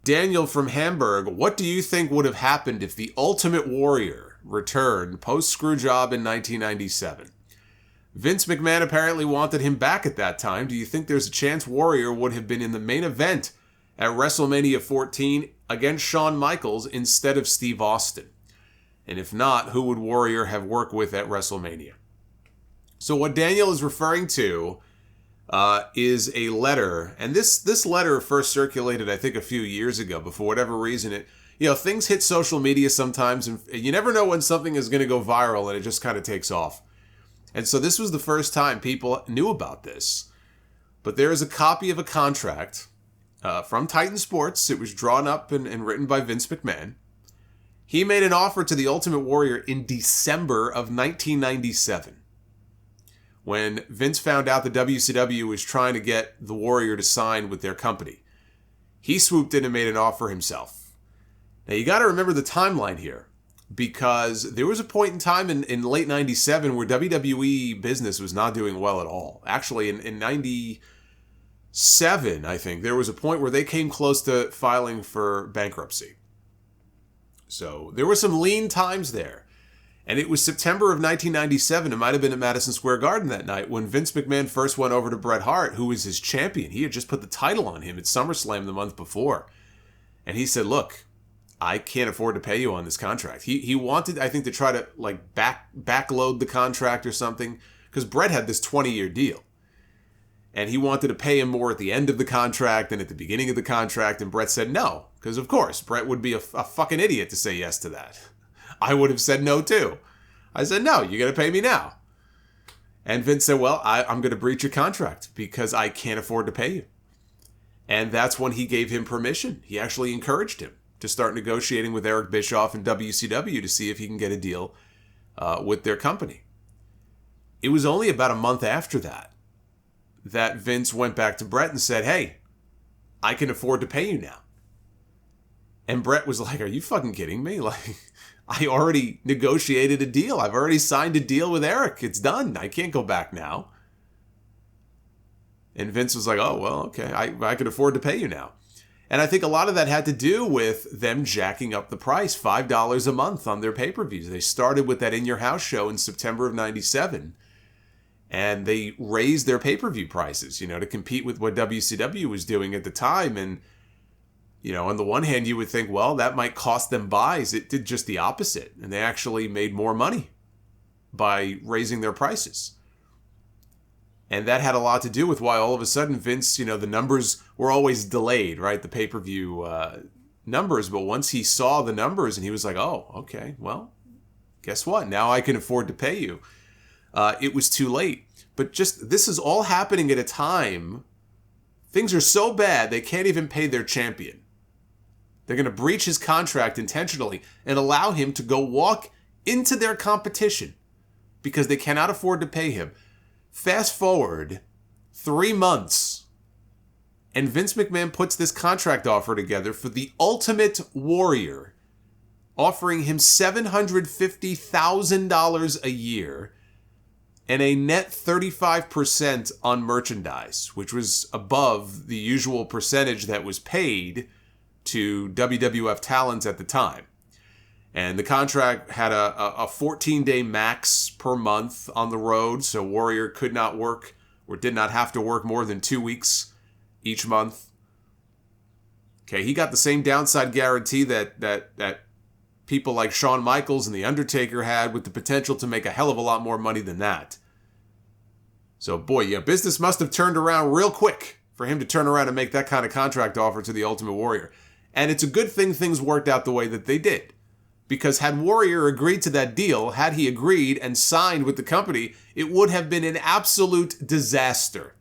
Daniel from Hamburg, what do you think would have happened if the Ultimate Warrior returned post-Screwjob in 1997? Vince McMahon apparently wanted him back at that time. Do you think there's a chance Warrior would have been in the main event at WrestleMania 14 against Shawn Michaels instead of Steve Austin? And if not, who would Warrior have worked with at WrestleMania? So what Daniel is referring to is a letter, and this letter first circulated, I think, a few years ago. But for whatever reason, things hit social media sometimes, and you never know when something is going to go viral, and it just kind of takes off. And so this was the first time people knew about this. But there is a copy of a contract from Titan Sports. It was drawn up and written by Vince McMahon. He made an offer to the Ultimate Warrior in December of 1997. When Vince found out the WCW was trying to get the Warrior to sign with their company, he swooped in and made an offer himself. Now you got to remember the timeline here, because there was a point in time in late 97 where WWE business was not doing well at all. Actually, in 97, I think, there was a point where they came close to filing for bankruptcy. So there were some lean times there. And it was September of 1997, it might have been at Madison Square Garden that night, when Vince McMahon first went over to Bret Hart, who was his champion. He had just put the title on him at SummerSlam the month before. And he said, look, I can't afford to pay you on this contract. He wanted, I think, to try to backload the contract or something, because Bret had this 20-year deal. And he wanted to pay him more at the end of the contract than at the beginning of the contract, and Bret said no, because of course, Bret would be a fucking idiot to say yes to that. I would have said no too. I said, no, you're going to pay me now. And Vince said, well, I'm going to breach your contract because I can't afford to pay you. And that's when he gave him permission. He actually encouraged him to start negotiating with Eric Bischoff and WCW to see if he can get a deal with their company. It was only about a month after that Vince went back to Bret and said, hey, I can afford to pay you now. And Bret was like, are you fucking kidding me? I already negotiated a deal. I've already signed a deal with Eric. It's done. I can't go back now. And Vince was like, oh, well, okay. I can afford to pay you now. And I think a lot of that had to do with them jacking up the price, $5 a month on their pay-per-views. They started with that In Your House show in September of 97. And they raised their pay-per-view prices, to compete with what WCW was doing at the time. And on the one hand, you would think, well, that might cost them buys. It did just the opposite. And they actually made more money by raising their prices. And that had a lot to do with why all of a sudden Vince, the numbers were always delayed, right? The pay-per-view numbers. But once he saw the numbers and he was like, oh, okay, well, guess what? Now I can afford to pay you. It was too late. But this is all happening at a time. Things are so bad, they can't even pay their champion. They're going to breach his contract intentionally and allow him to go walk into their competition because they cannot afford to pay him. Fast forward 3 months, and Vince McMahon puts this contract offer together for the Ultimate Warrior, offering him $750,000 a year and a net 35% on merchandise, which was above the usual percentage that was paid to WWF talents at the time. And the contract had a 14-day max per month on the road, so Warrior could not work or did not have to work more than 2 weeks each month. Okay, he got the same downside guarantee that people like Shawn Michaels and The Undertaker had, with the potential to make a hell of a lot more money than that. So, boy, business must have turned around real quick for him to turn around and make that kind of contract offer to the Ultimate Warrior. And it's a good thing things worked out the way that they did. Because had Warrior agreed to that deal, had he agreed and signed with the company, it would have been an absolute disaster.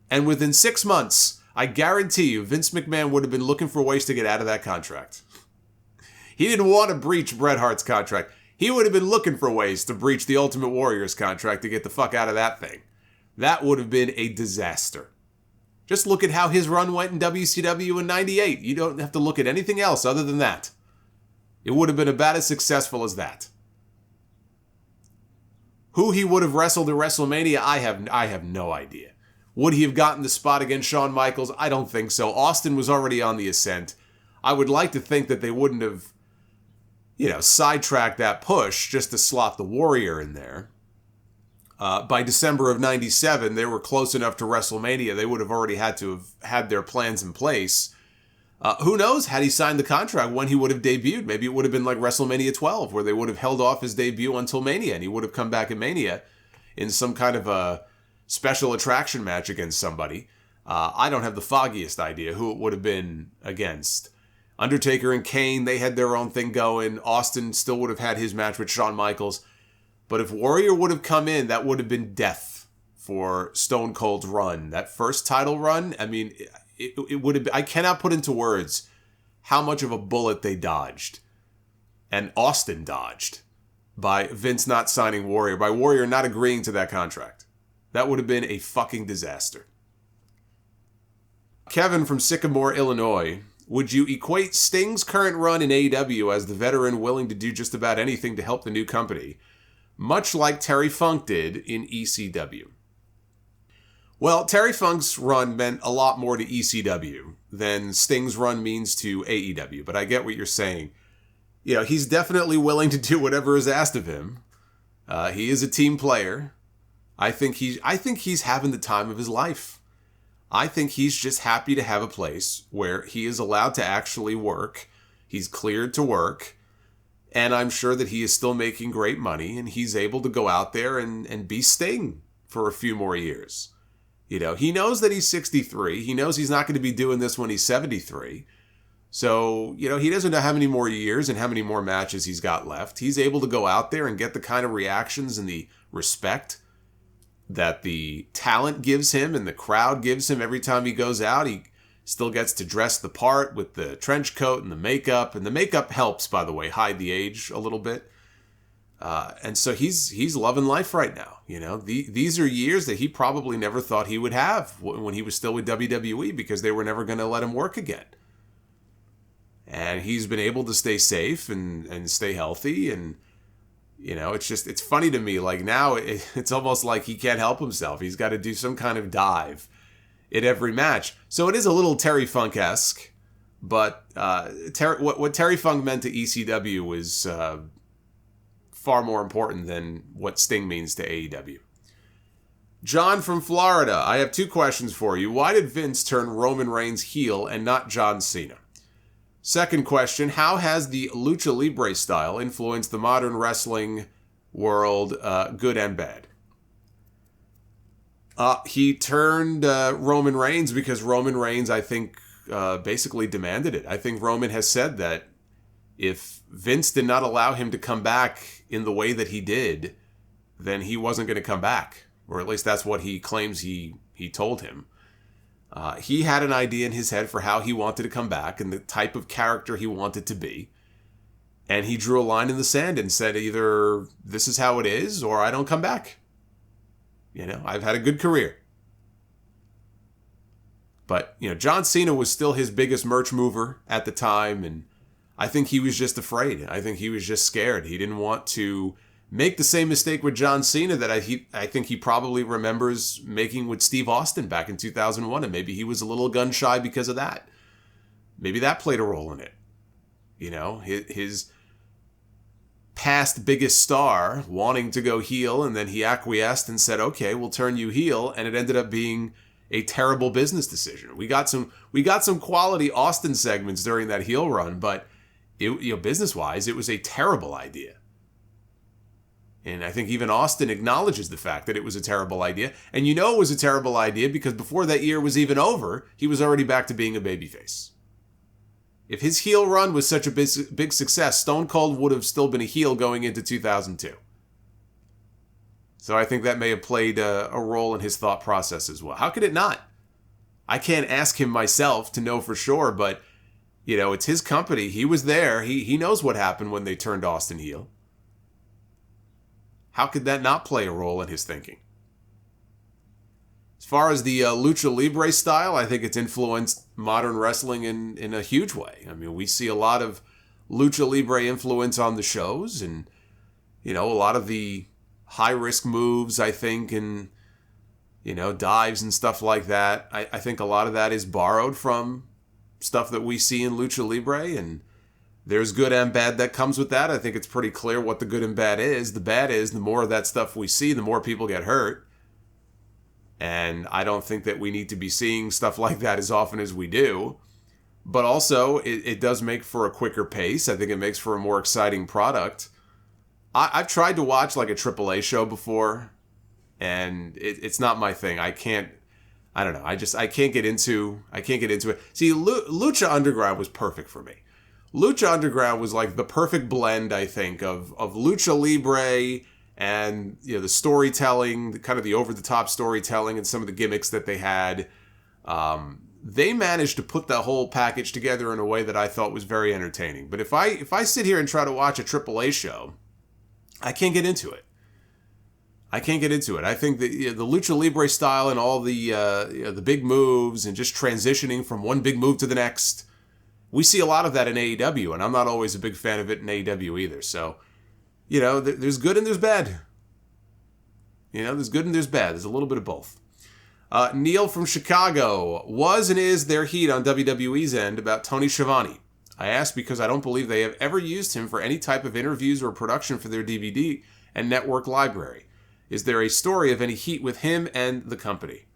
And within 6 months, I guarantee you, Vince McMahon would have been looking for ways to get out of that contract. He didn't want to breach Bret Hart's contract. He would have been looking for ways to breach the Ultimate Warrior's contract to get the fuck out of that thing. That would have been a disaster. Just look at how his run went in WCW in 98. You don't have to look at anything else other than that. It would have been about as successful as that. Who he would have wrestled at WrestleMania, I have no idea. Would he have gotten the spot against Shawn Michaels? I don't think so. Austin was already on the ascent. I would like to think that they wouldn't have, sidetracked that push just to slot the Warrior in there. By December of 97, they were close enough to WrestleMania. They would have already had to have had their plans in place. Who knows, had he signed the contract, when he would have debuted. Maybe it would have been like WrestleMania 12, where they would have held off his debut until Mania, and he would have come back in Mania in some kind of a special attraction match against somebody. I don't have the foggiest idea who it would have been against. Undertaker and Kane, they had their own thing going. Austin still would have had his match with Shawn Michaels. But if Warrior would have come in, that would have been death for Stone Cold's run. That first title run, I mean, it would have been, I cannot put into words how much of a bullet they dodged. And Austin dodged by Vince not signing Warrior, by Warrior not agreeing to that contract. That would have been a fucking disaster. Kevin from Sycamore, Illinois. Would you equate Sting's current run in AEW as the veteran willing to do just about anything to help the new company, much like Terry Funk did in ECW? Well, Terry Funk's run meant a lot more to ECW than Sting's run means to AEW, but I get what you're saying. He's definitely willing to do whatever is asked of him. He is a team player. I think he's having the time of his life. I think he's just happy to have a place where he is allowed to actually work. He's cleared to work. And I'm sure that he is still making great money, and he's able to go out there and be Sting for a few more years. He knows that he's 63. He knows he's not going to be doing this when he's 73. So, he doesn't know how many more years and how many more matches he's got left. He's able to go out there and get the kind of reactions and the respect that the talent gives him and the crowd gives him every time he goes out. He still gets to dress the part with the trench coat and the makeup. And the makeup helps, by the way, hide the age a little bit. And so he's loving life right now. These are years that he probably never thought he would have when he was still with WWE, because they were never going to let him work again. And he's been able to stay safe and stay healthy. And, it's funny to me. Like now it's almost like he can't help himself. He's got to do some kind of dive in every match. So it is a little Terry Funk-esque, but what Terry Funk meant to ECW was far more important than what Sting means to AEW. John from Florida, I have two questions for you. Why did Vince turn Roman Reigns heel and not John Cena? Second question, how has the lucha libre style influenced the modern wrestling world, good and bad? He turned Roman Reigns because Roman Reigns, I think, basically demanded it. I think Roman has said that if Vince did not allow him to come back in the way that he did, then he wasn't going to come back. Or at least that's what he claims he told him. He had an idea in his head for how he wanted to come back and the type of character he wanted to be. And he drew a line in the sand and said, either this is how it is or I don't come back. I've had a good career. But, John Cena was still his biggest merch mover at the time. And I think he was just afraid. I think he was just scared. He didn't want to make the same mistake with John Cena that I think he probably remembers making with Steve Austin back in 2001. And maybe he was a little gun shy because of that. Maybe that played a role in it. His past biggest star wanting to go heel, and then he acquiesced and said, okay, we'll turn you heel. And it ended up being a terrible business decision. We got some quality Austin segments during that heel run, but business-wise, it was a terrible idea. And I think even Austin acknowledges the fact that it was a terrible idea. And it was a terrible idea because before that year was even over, he was already back to being a babyface. If his heel run was such a big success, Stone Cold would have still been a heel going into 2002. So I think that may have played a role in his thought process as well. How could it not? I can't ask him myself to know for sure, but, it's his company. He was there. He knows what happened when they turned Austin heel. How could that not play a role in his thinking? As far as the lucha libre style, I think it's influenced modern wrestling in a huge way. I mean, we see a lot of lucha libre influence on the shows, and, a lot of the high-risk moves, I think, and dives and stuff like that. I think a lot of that is borrowed from stuff that we see in Lucha Libre, and there's good and bad that comes with that. I think it's pretty clear what the good and bad is. The bad is the more of that stuff we see, the more people get hurt. And I don't think that we need to be seeing stuff like that as often as we do. But also, it does make for a quicker pace. I think it makes for a more exciting product. I've tried to watch like a AAA show before, and it's not my thing. I don't know. I can't get into it. See, Lucha Underground was perfect for me. Lucha Underground was like the perfect blend, I think, of Lucha Libre and the storytelling, kind of the over-the-top storytelling and some of the gimmicks that they had. They managed to put that whole package together in a way that I thought was very entertaining. But if I sit here and try to watch a AAA show, I can't get into it. I think the Lucha Libre style and all the big moves and just transitioning from one big move to the next, we see a lot of that in AEW, and I'm not always a big fan of it in AEW either. So, there's good and there's bad. There's good and there's bad. There's a little bit of both. Neil from Chicago. Was and is there heat on WWE's end about Tony Schiavone? I ask because I don't believe they have ever used him for any type of interviews or production for their DVD and network library. Is there a story of any heat with him and the company?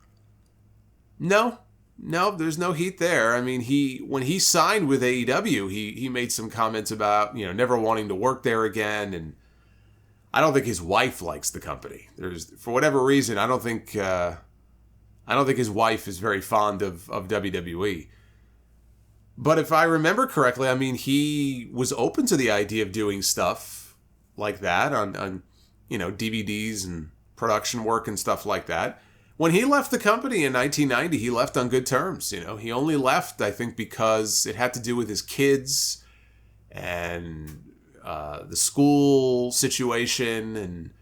No, there's no heat there. I mean, when he signed with AEW, he made some comments about, never wanting to work there again, and I don't think his wife likes the company. For whatever reason, I don't think his wife is very fond of WWE. But if I remember correctly, I mean, he was open to the idea of doing stuff like that on DVDs and production work and stuff like that. When he left the company in 1990, he left on good terms. He only left, I think, because it had to do with his kids and the school situation, and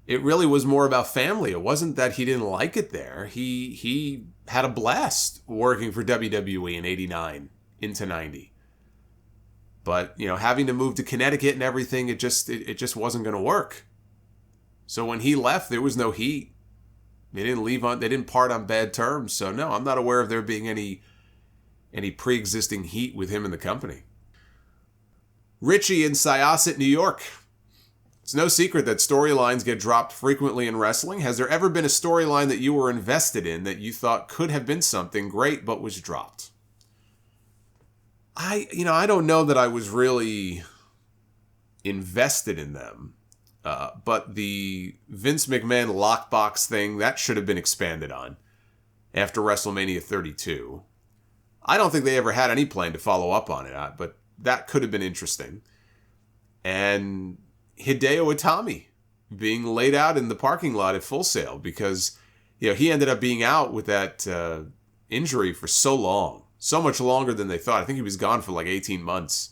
it really was more about family. It wasn't that he didn't like it there. He had a blast working for WWE in 89 into 90. But, having to move to Connecticut and everything, it just wasn't going to work. So when he left, there was no heat. They didn't part on bad terms. So no, I'm not aware of there being any pre-existing heat with him in the company. Richie in Syosset, New York. It's no secret that storylines get dropped frequently in wrestling. Has there ever been a storyline that you were invested in that you thought could have been something great but was dropped? I don't know that I was really invested in them. But the Vince McMahon lockbox thing, that should have been expanded on after WrestleMania 32. I don't think they ever had any plan to follow up on it, but that could have been interesting. And Hideo Itami being laid out in the parking lot at Full Sail because he ended up being out with that injury for so long, so much longer than they thought. I think he was gone for like 18 months.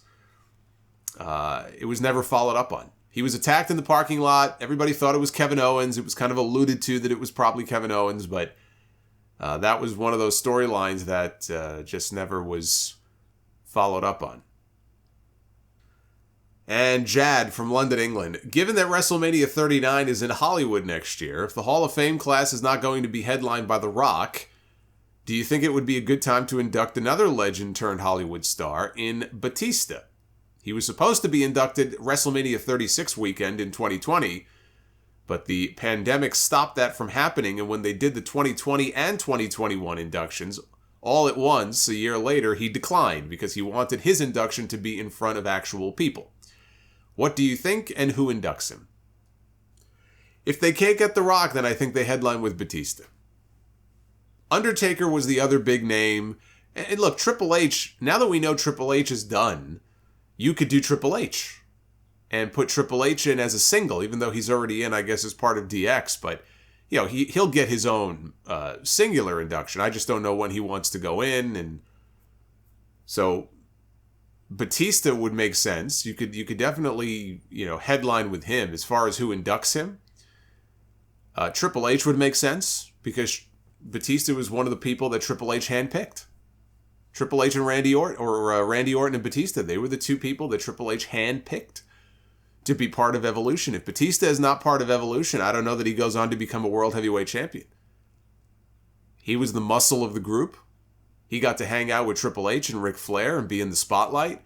It was never followed up on. He was attacked in the parking lot. Everybody thought it was Kevin Owens. It was kind of alluded to that it was probably Kevin Owens, but that was one of those storylines that just never was followed up on. And Jad from London, England. Given that WrestleMania 39 is in Hollywood next year, if the Hall of Fame class is not going to be headlined by The Rock, do you think it would be a good time to induct another legend-turned-Hollywood star in Batista? He was supposed to be inducted WrestleMania 36 weekend in 2020, but the pandemic stopped that from happening, and when they did the 2020 and 2021 inductions, all at once, a year later, he declined because he wanted his induction to be in front of actual people. What do you think, and who inducts him? If they can't get The Rock, then I think they headline with Batista. Undertaker was the other big name. And look, Triple H, now that we know Triple H is done, you could do Triple H and put Triple H in as a single, even though he's already in, I guess, as part of DX. But, he'll get his own singular induction. I just don't know when he wants to go in. And so Batista would make sense. You could definitely, headline with him as far as who inducts him. Triple H would make sense because Batista was one of the people that Triple H handpicked. Triple H and Randy Orton, or Randy Orton and Batista, they were the two people that Triple H handpicked to be part of Evolution. If Batista is not part of Evolution, I don't know that he goes on to become a World Heavyweight Champion. He was the muscle of the group. He got to hang out with Triple H and Ric Flair and be in the spotlight.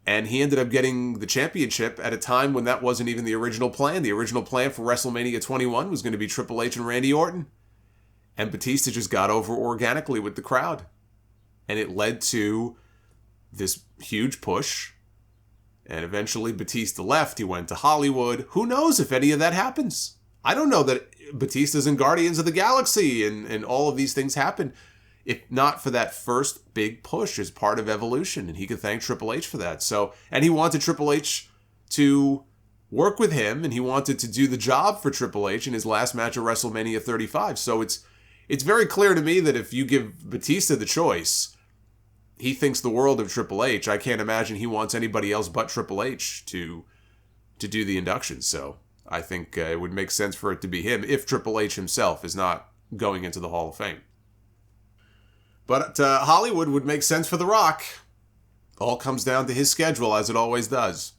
And he ended up getting the championship at a time when that wasn't even the original plan. The original plan for WrestleMania 21 was going to be Triple H and Randy Orton. And Batista just got over organically with the crowd. And it led to this huge push. And eventually Batista left. He went to Hollywood. Who knows if any of that happens? I don't know that Batista's in Guardians of the Galaxy and all of these things happen. If not for that first big push as part of Evolution. And he could thank Triple H for that. And he wanted Triple H to work with him. And he wanted to do the job for Triple H in his last match at WrestleMania 35. So it's very clear to me that if you give Batista the choice, he thinks the world of Triple H. I can't imagine he wants anybody else but Triple H to do the induction. So I think it would make sense for it to be him if Triple H himself is not going into the Hall of Fame. But Hollywood would make sense for The Rock. All comes down to his schedule, as it always does.